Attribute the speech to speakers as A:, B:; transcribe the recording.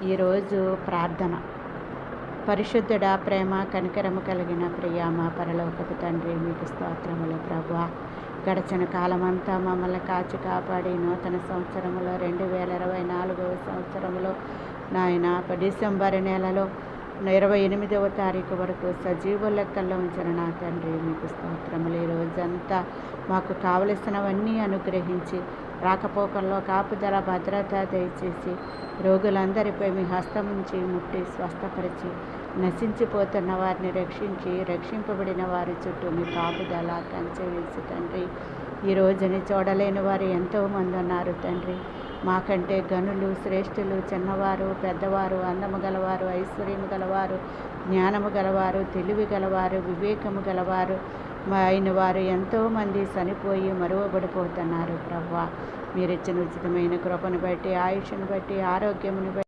A: ఈరోజు ప్రార్థన. పరిశుద్ధుడా, ప్రేమ కనికరము కలిగిన ప్రియ మా పరలోకపు తండ్రి, మీకు స్తోత్రములు ప్రభువా. గడచిన కాలమంతా మమ్మల్ని కాచి కాపాడి నూతన సంవత్సరంలో 2024వ సంవత్సరంలో నాయన డిసెంబర్ నెలలో 28వ తారీఖు వరకు సజీవ లెక్కల్లో ఉంచిన నా తండ్రి, మీకు స్తోత్రములు. ఈ రోజంతా మాకు కావలసినవన్నీ అనుగ్రహించి రాకపోకల్లో కాపుదల భద్రత దయచేసి రోగులందరిపై మీ హస్తముంచి ముట్టి స్వస్థపరిచి నశించిపోతున్న వారిని రక్షించి రక్షింపబడిన వారి చుట్టూ మీ కాపుదల కంచె వేసి తండ్రి, ఈ రోజుని చూడలేని వారు ఎంతోమంది ఉన్నారు తండ్రి. మాకంటే గనులు శ్రేష్ఠులు, చిన్నవారు పెద్దవారు, అందము గలవారు, ఐశ్వర్యము గలవారు, జ్ఞానము గలవారు, తెలివి గలవారు, వివేకము గలవారు అయిన వారు ఎంతోమంది చనిపోయి మరువబడిపోతున్నారు ప్రభువా. మీరిచ్చిన ఉచితమైన కృపను బట్టి, ఆయుష్ను బట్టి, ఆరోగ్యమును బట్టి